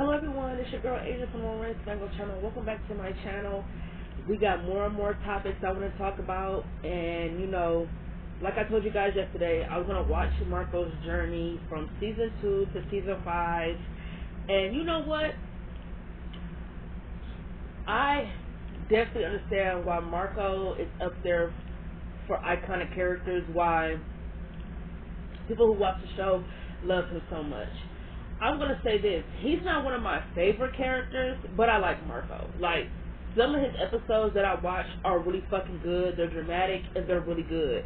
Hello everyone, it's your girl Asia from the Rant channel. Welcome back to my channel. We got more and more topics I want to talk about, and like I told you guys yesterday, I was gonna watch Marco's journey from season 2 to season 5. And you know what? I definitely understand why Marco is up there for iconic characters, why people who watch the show love him so much. I'm gonna say this: he's not one of my favorite characters, but I like Marco. Like, some of his episodes that I watch are really fucking good. They're dramatic and they're really good.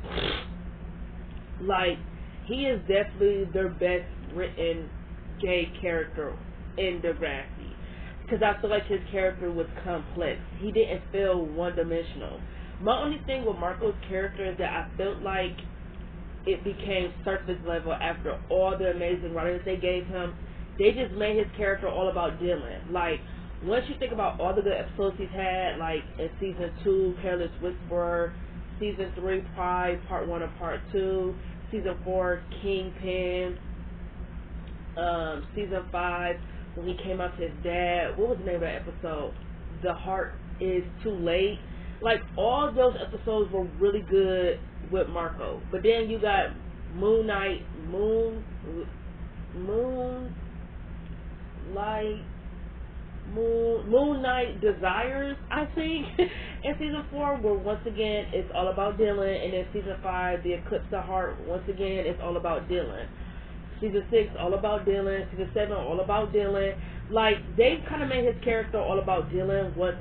Like, he is definitely their best written gay character in Degrassi, because I feel like his character was complex. He didn't feel one-dimensional. My only thing with Marco's character is that I felt like it became surface level after all the amazing writers they gave him. They just made his character all about Dylan. Like, once you think about all the good episodes he's had, like in season 2, Careless Whisperer, season 3, Pride, part 1 and part 2, season 4, Kingpin, season 5, when he came out to his dad, what was the name of that episode? The Heart is Too Late. Like, all those episodes were really good with Marco. But then you got Moon Knight Desires, I think, in season 4, where once again it's all about Dylan, and then season 5, The Eclipse of Heart, once again it's all about Dylan. Season 6, all about Dylan. Season 7, all about Dylan. Like, they kind of made his character all about Dylan. What's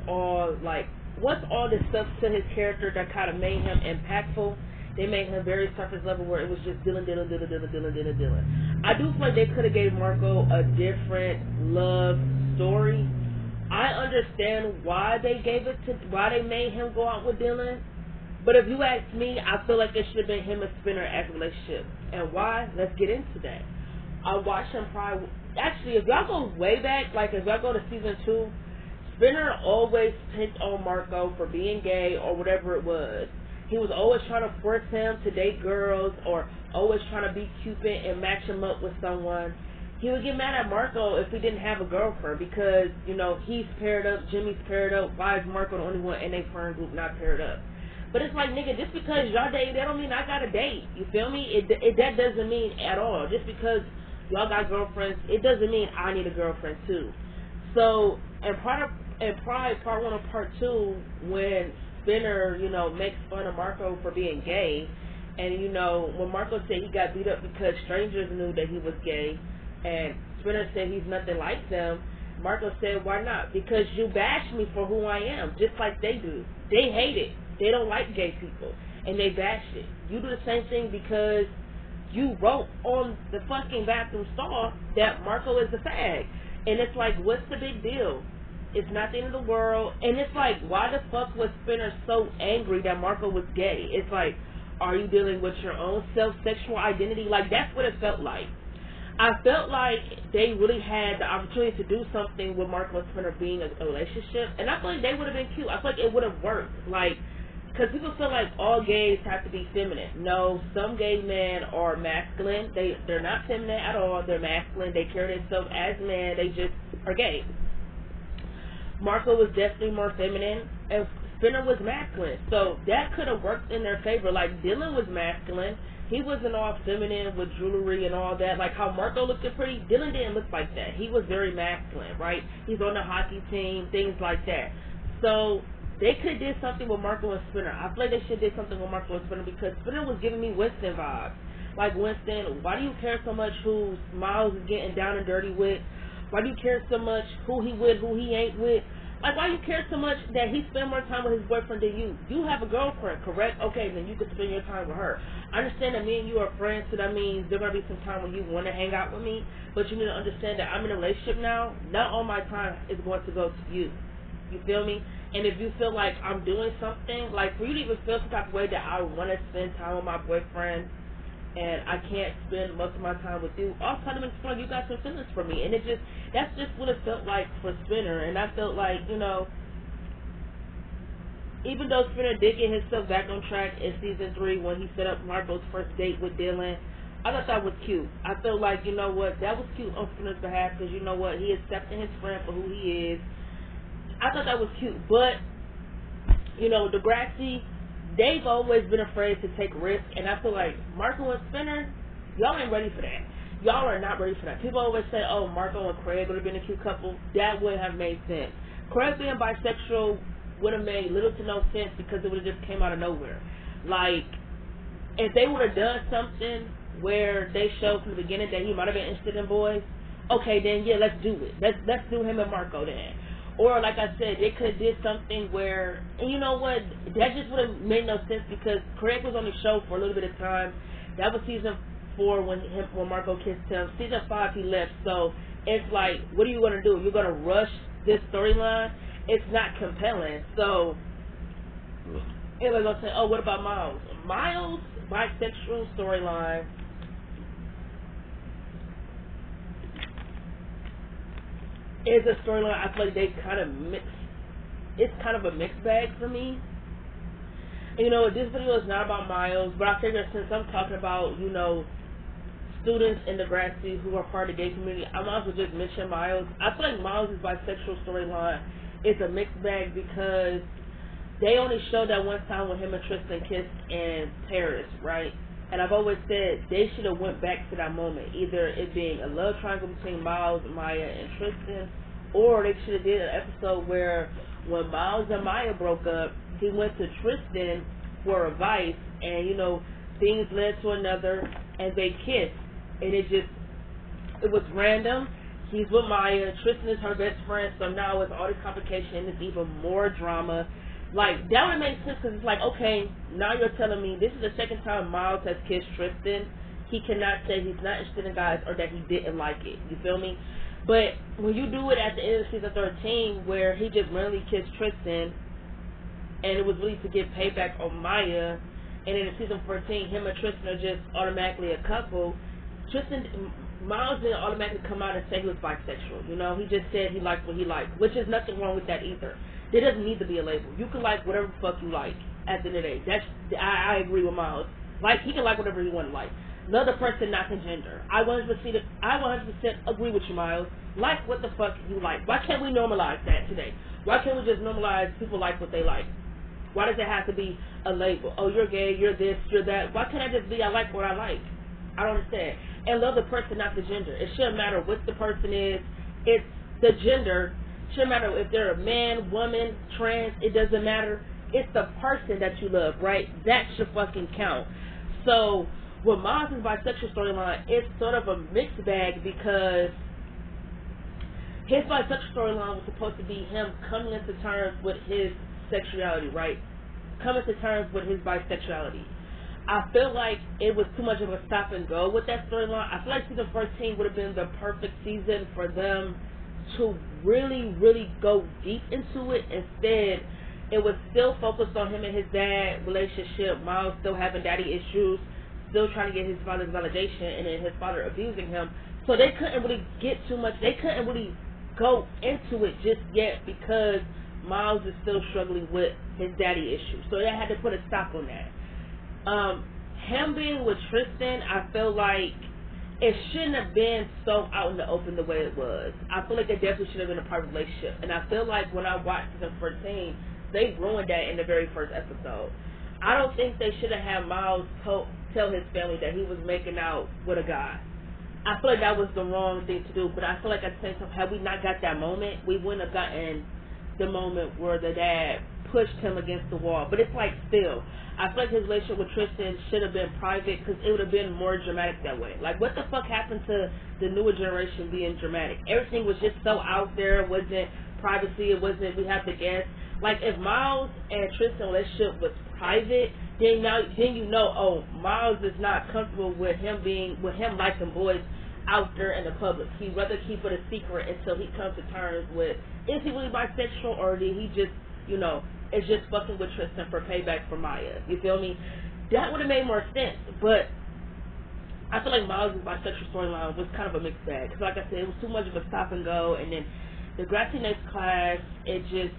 all this stuff to his character that kind of made him impactful? They made him very surface level, where it was just Dylan. I do feel like they could have gave Marco a different love story. I understand why they made him go out with Dylan. But if you ask me, I feel like it should have been him and Spinner as a relationship. And why? Let's get into that. I watched him probably... Actually, if y'all go way back, like if y'all go to season 2, Spinner always picked on Marco for being gay or whatever it was. He was always trying to force him to date girls, or always trying to be Cupid and match him up with someone. He would get mad at Marco if he didn't have a girlfriend, because, he's paired up, Jimmy's paired up. Why is Marco the only one in their friend group not paired up? But it's like, nigga, just because y'all date, that don't mean I got a date. You feel me? That doesn't mean at all. Just because y'all got girlfriends, it doesn't mean I need a girlfriend too. So, in Pride, part 1 and part 2, when Spinner, makes fun of Marco for being gay, and, when Marco said he got beat up because strangers knew that he was gay, and Spinner said he's nothing like them, Marco said, why not? Because you bash me for who I am, just like they do. They hate it. They don't like gay people, and they bash it. You do the same thing because you wrote on the fucking bathroom stall that Marco is a fag. And it's like, what's the big deal? It's not the end of the world. And it's like, why the fuck was Spinner so angry that Marco was gay? It's like, are you dealing with your own self-sexual identity? Like, that's what it felt like. I felt like they really had the opportunity to do something with Marco and Spinner being a relationship, and I feel like they would have been cute. I feel like it would have worked. Like, because people feel like all gays have to be feminine. No, some gay men are masculine. They're not feminine at all. They're masculine. They carry themselves as men. They just are gay. Marco was definitely more feminine, and Spinner was masculine. So that could have worked in their favor. Like, Dylan was masculine. He wasn't all feminine with jewelry and all that. Like how Marco looked pretty, Dylan didn't look like that. He was very masculine, right? He's on the hockey team, things like that. So they could have did something with Marco and Spinner. I feel like they should have did something with Marco and Spinner, because Spinner was giving me Winston vibes. Like, Winston, why do you care so much who Miles is getting down and dirty with? Why do you care so much who he with, who he ain't with? Like, why you care so much that he spend more time with his boyfriend than you? You have a girlfriend, correct? Okay, then you can spend your time with her. I understand that me and you are friends, so that means there's going to be some time when you want to hang out with me. But you need to understand that I'm in a relationship now. Not all my time is going to go to you. You feel me? And if you feel like I'm doing something, like for you to even feel some type of way that I want to spend time with my boyfriend, and I can't spend most of my time with you, all kind of explain you got some feelings for me. And that's just what it felt like for Spinner. And I felt like, even though Spinner did get himself back on track in season 3 when he set up Marco's first date with Dylan, I thought that was cute. I feel like, you know what, that was cute on Spinner's behalf because, you know what, he accepted his friend for who he is. I thought that was cute. But, you know, Degrassi, they've always been afraid to take risks. And I feel like Marco and Spinner, y'all ain't ready for that. Y'all are not ready for that. People always say, oh, Marco and Craig would have been a cute couple. That wouldn't have made sense. Craig being bisexual would have made little to no sense because it would have just came out of nowhere. Like, if they would have done something where they showed from the beginning that he might have been interested in boys, okay, then yeah, let's do it. Let's do him and Marco then. Or like I said, they could have did something where, and you know what, that just would have made no sense because Craig was on the show for a little bit of time. That was season 4 when Marco kissed him. Season 5 he left. So it's like, what are you gonna do? You're gonna rush this storyline? It's not compelling. So everybody's gonna say, oh, what about Miles? Miles' bisexual storyline is a storyline I feel like they kind of mix. It's kind of a mixed bag for me. And, you know, this video is not about Miles, but I figure since I'm talking about, you know, students in Degrassi who are part of the gay community, I might as well just mention Miles. I feel like Miles' bisexual storyline is a mixed bag because they only showed that one time when him and Tristan kissed in Paris, right? And I've always said they should have went back to that moment, either it being a love triangle between Miles, Maya, and Tristan, or they should have did an episode where when Miles and Maya broke up, he went to Tristan for advice, and you know, things led to another, and they kissed, and it was random. He's with Maya, Tristan is her best friend, so now it's all this complication, it's even more drama. Like, that would make sense because it's like, okay, now you're telling me this is the second time Miles has kissed Tristan. He cannot say he's not interested in guys or that he didn't like it. You feel me? But when you do it at the end of season 13 where he just randomly kissed Tristan and it was really to get payback on Maya, and then in season 14 him and Tristan are just automatically a couple, Miles didn't automatically come out and say he was bisexual. You know, he just said he liked what he liked, which is nothing wrong with that either. There doesn't need to be a label. You can like whatever the fuck you like at the end of the day. I agree with Miles. Like, he can like whatever he want to like. Another person not can gender. I 100% agree with you, Miles. Like what the fuck you like. Why can't we normalize that today? Why can't we just normalize people like what they like? Why does it have to be a label? Oh, you're gay, you're this, you're that. Why can't I just be I like what I like? I don't understand. And love the person, not the gender. It shouldn't matter what the person is. It's the gender. Shouldn't matter if they're a man, woman, trans, it doesn't matter. It's the person that you love, right? That should fucking count. So, with Miles' bisexual storyline, it's sort of a mixed bag because his bisexual storyline was supposed to be him coming into terms with his sexuality, right? Coming to terms with his bisexuality. I feel like it was too much of a stop and go with that storyline. I feel like season 14 would have been the perfect season for them to really, really go deep into it. Instead, it was still focused on him and his dad relationship, Miles still having daddy issues, still trying to get his father's validation, and then his father abusing him. So they couldn't really get too much, they couldn't really go into it just yet because Miles is still struggling with his daddy issues. So they had to put a stop on that. Him being with Tristan, I feel like it shouldn't have been so out in the open the way it was. I feel like it definitely should have been a private relationship. And I feel like when I watched season 14, they ruined that in the very first episode. I don't think they should have had Miles tell his family that he was making out with a guy. I feel like that was the wrong thing to do. But I feel like at the same time, had we not got that moment, we wouldn't have gotten the moment where the dad pushed him against the wall. But it's like still, I feel like his relationship with Tristan should have been private because it would have been more dramatic that way. Like, what the fuck happened to the newer generation being dramatic? Everything was just so out there. It wasn't privacy. It wasn't, we have to guess. Like, if Miles and Tristan's relationship was private, then you know, oh, Miles is not comfortable with him liking boys out there in the public. He'd rather keep it a secret until he comes to terms with, is he really bisexual, or did he just, you know, is just fucking with Tristan for payback for Maya? You feel me? That would have made more sense. But I feel like Miles' bisexual storyline was kind of a mixed bag. Because like I said, it was too much of a stop and go. And then the Degrassi Next Class, it just,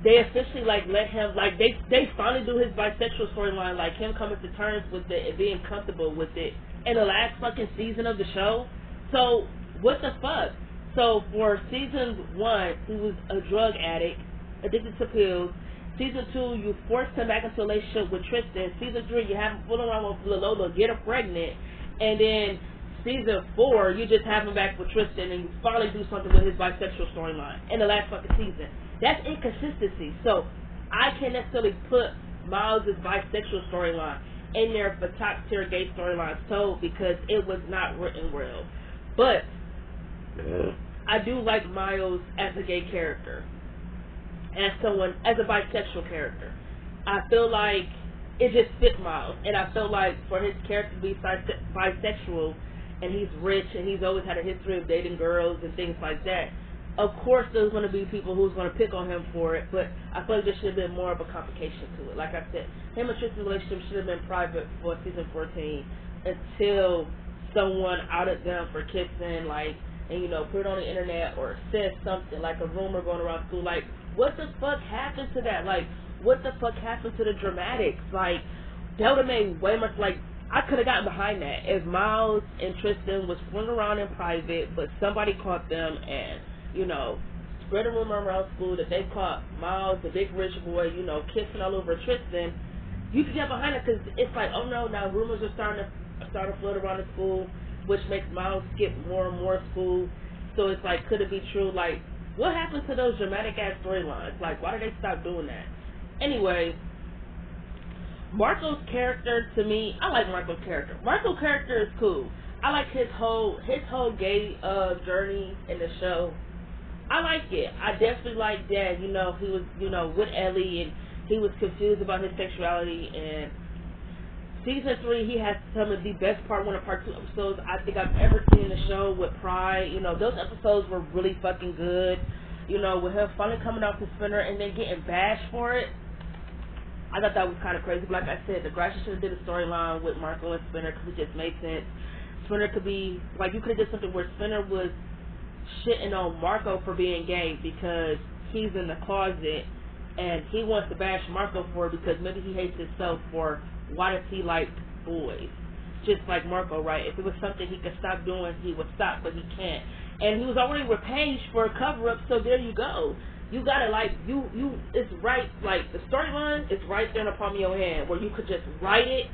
they officially like let him like they finally do his bisexual storyline, like him coming to terms with it and being comfortable with it in the last fucking season of the show. So what the fuck? So for season 1, he was a drug addict, addicted to pills. Season 2, you forced him back into a relationship with Tristan. Season 3, you have him fooling around with Lola, get her pregnant, and then season 4, you just have him back with Tristan, and you finally do something with his bisexual storyline in the last fucking season. That's inconsistency. So I can't necessarily put Miles' bisexual storyline in there for top tier gay storylines told because it was not written well. But I do like Miles as a gay character, as someone, as a bisexual character. I feel like it just fit Miles, and I feel like for his character to be bisexual, and he's rich, and he's always had a history of dating girls and things like that, of course there's going to be people who's going to pick on him for it, but I feel like there should have been more of a complication to it. Like I said, him and Tristan's relationship should have been private for season 14 until someone outed them for kissing, like, and, you know, put it on the internet or said something, like a rumor going around school. Like, what the fuck happened to that? Like, what the fuck happened to the dramatics? Like, that would have made way much, like, I could have gotten behind that if Miles and Tristan was fooling around in private, but somebody caught them and, you know, spread a rumor around school that they caught Miles, the big rich boy, you know, kissing all over Tristan. You could get behind it because it's like, oh no, now rumors are starting to float around the school, which makes Miles skip more and more school. So it's like, could it be true? Like, what happened to those dramatic ass storylines? Like, why did they stop doing that? Anyway, Marco's character, to me, I like Marco's character. Marco's character is cool. I like his whole gay journey in the show. I like it. I definitely like that. You know, he was, you know, with Ellie, and he was confused about his sexuality. And season 3, he has some of the best part 1 and part 2 episodes I think I've ever seen in the show with Pride. You know, those episodes were really fucking good. You know, with him finally coming off the spinner and then getting bashed for it. I thought that was kind of crazy. But like I said, the Gratiot should have did a storyline with Marco and Spinner because it just made sense. Spinner could be, like, you could have did something where Spinner was shitting on Marco for being gay because he's in the closet and he wants to bash Marco for it because maybe he hates himself for why does he like boys? Just like Marco, right? If it was something he could stop doing, he would stop, but he can't. And he was already repaged for a cover-up, so there you go. You gotta, like, it's right, like, the storyline is right there in the palm of your hand where you could just write it.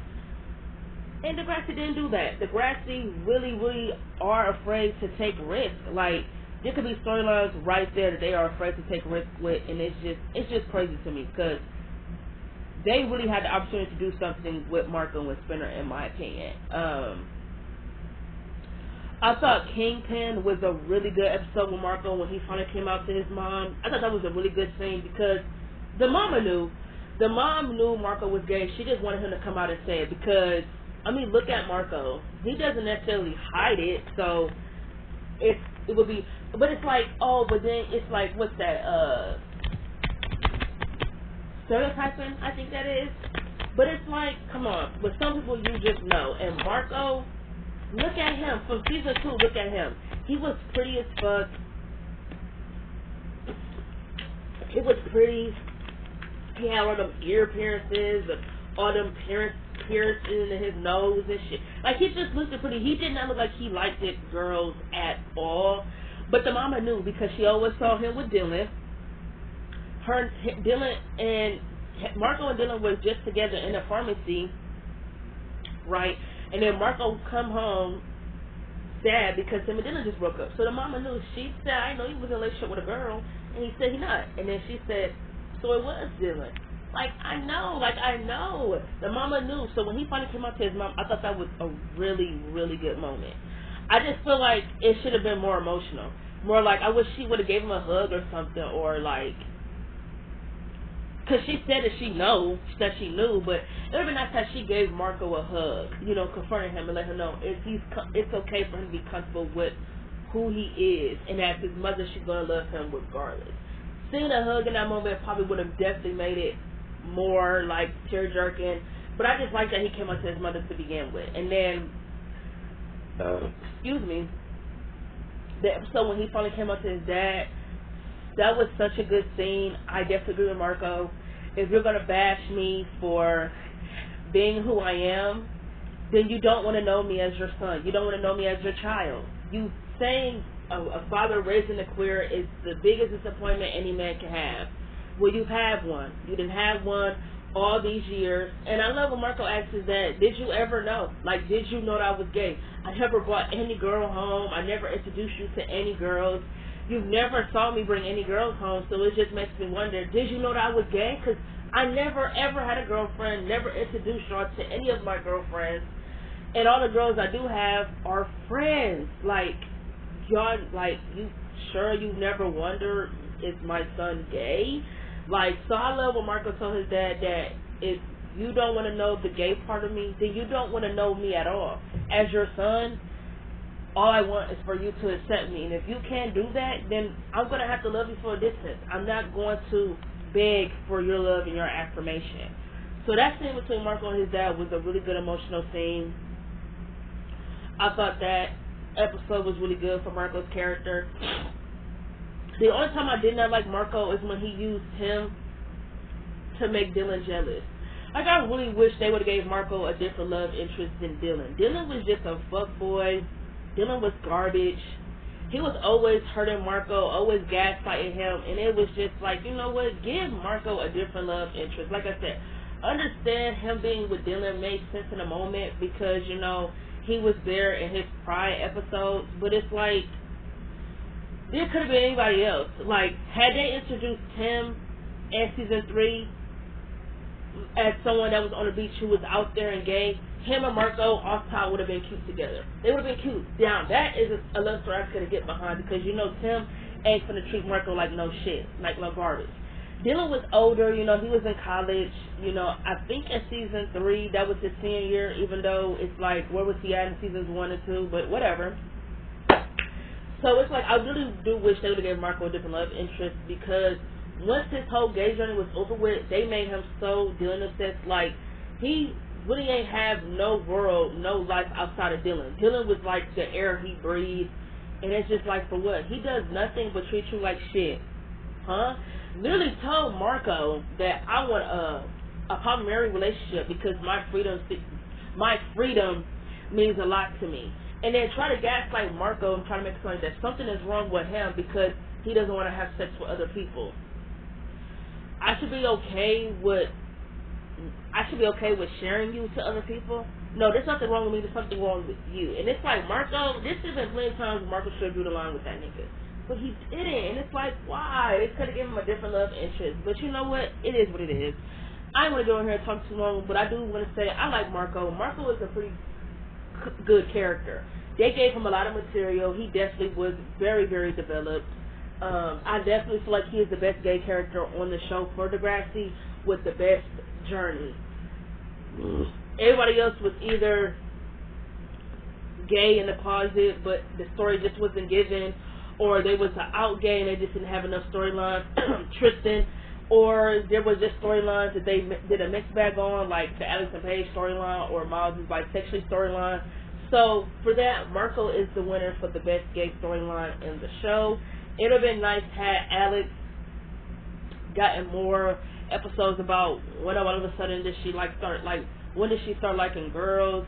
And Degrassi didn't do that. Degrassi really, really are afraid to take risks. Like, there could be storylines right there that they are afraid to take risks with, and it's just crazy to me because they really had the opportunity to do something with Marco and with Spinner, in my opinion. I thought Kingpin was a really good episode with Marco when he finally came out to his mom. I thought that was a really good scene because the mom knew Marco was gay. She just wanted him to come out and say it because, I mean, look at Marco. He doesn't necessarily hide it, so it would be, but it's like, oh, but then it's like, what's that, stereotyping, I think that is. But it's like, come on, with some people you just know. And Marco, look at him. From season 2, look at him. He was pretty as fuck. He was pretty. He had all them ear piercings and all them piercings in his nose and shit. Like, he just looked pretty. He did not look like he liked it girls at all. But the mama knew because she always saw him with Dylan. Dylan and Marco and Dylan were just together in the pharmacy, right? And then Marco come home sad because him and Dylan just broke up. So the mama knew. She said, I know he was in a relationship with a girl. And he said he not. And then she said, so it was Dylan. Like, I know. The mama knew. So when he finally came out to his mom, I thought that was a really, really good moment. I just feel like it should have been more emotional. More like, I wish she would have gave him a hug or something, or like, because she said that she knew, but it would have been nice how she gave Marco a hug, you know, confronting him and let him know it's okay for him to be comfortable with who he is, and as his mother, she's going to love him regardless. Seeing a hug in that moment probably would have definitely made it more, like, tear-jerking, but I just like that he came up to his mother to begin with. And then, the episode when he finally came up to his dad, That was such a good scene. I definitely agree with Marco. If you're gonna bash me for being who I am, then you don't want to know me as your son. You don't want to know me as your child. You saying a father raising a queer is the biggest disappointment any man can have. Well, you have one. You didn't have one all these years. And I love when Marco asks his dad, did you ever know? Like, did you know that I was gay? I never brought any girl home. I never introduced you to any girls. You never saw me bring any girls home, so it just makes me wonder, did you know that I was gay? Because I never, ever had a girlfriend, never introduced y'all to any of my girlfriends. And all the girls I do have are friends. Like, y'all, like, you sure you never wondered, is my son gay? Like, so I love when Marco told his dad that if you don't want to know the gay part of me, then you don't want to know me at all. As your son, all I want is for you to accept me. And if you can't do that, then I'm going to have to love you for a distance. I'm not going to beg for your love and your affirmation. So that scene between Marco and his dad was a really good emotional scene. I thought that episode was really good for Marco's character. The only time I did not like Marco is when he used him to make Dylan jealous. Like, I really wish they would have gave Marco a different love interest than Dylan. Dylan was just a fuckboy. Dylan was garbage. He was always hurting Marco, always gaslighting him, and it was just like, you know what, give Marco a different love interest. Like I said, understand him being with Dylan made sense in a moment because, you know, he was there in his Pride episodes, but it's like, it could have been anybody else. Like, had they introduced him in season 3 as someone that was on the beach who was out there and gay, him and Marco off top would have been cute together. They would have been cute. Now, that is a love story I could get behind because, you know, Tim ain't gonna treat Marco like no shit, like no garbage. Dylan was older, you know, he was in college, you know, I think in season 3, that was his senior year, even though it's like, where was he at in seasons 1 and 2, but whatever. So it's like, I really do wish they would have given Marco a different love interest because once his whole gay journey was over with, they made him so Dylan obsessed. Like, he really ain't have no world, no life outside of Dylan. Dylan was like the air he breathed, and it's just like, for what? He does nothing but treat you like shit. Huh? Literally told Marco that I want a polyamorous relationship because my freedom means a lot to me. And then try to gaslight Marco and try to make it sound that something is wrong with him because he doesn't want to have sex with other people. I should be okay with sharing you to other people. No, there's nothing wrong with me. There's something wrong with you. And it's like, Marco, this has been plenty of times Marco should have drew the line with that nigga. But he didn't. And it's like, why? They could have given him a different love interest. But you know what? It is what it is. I don't want to go in here and talk too long, but I do want to say I like Marco. Marco is a pretty good character. They gave him a lot of material. He definitely was very, very developed. I definitely feel like he is the best gay character on the show for Degrassi with the best journey. Everybody else was either gay in the closet, but the story just wasn't given, or they was out gay and they just didn't have enough storylines. Tristan, or there was just storylines that they did a mixed bag on, like the Alex and Paige storyline or Miles' bisexual storyline. So for that, Marco is the winner for the best gay storyline in the show. It would have been nice had Alex gotten more episodes about when all of a sudden did she when did she start liking girls.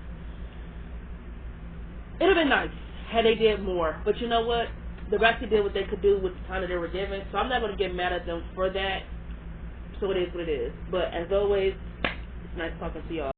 It would have been nice had they did more. But you know what? The Degrassi did what they could do with the time that they were given. So I'm not going to get mad at them for that. So it is what it is. But as always, it's nice talking to y'all.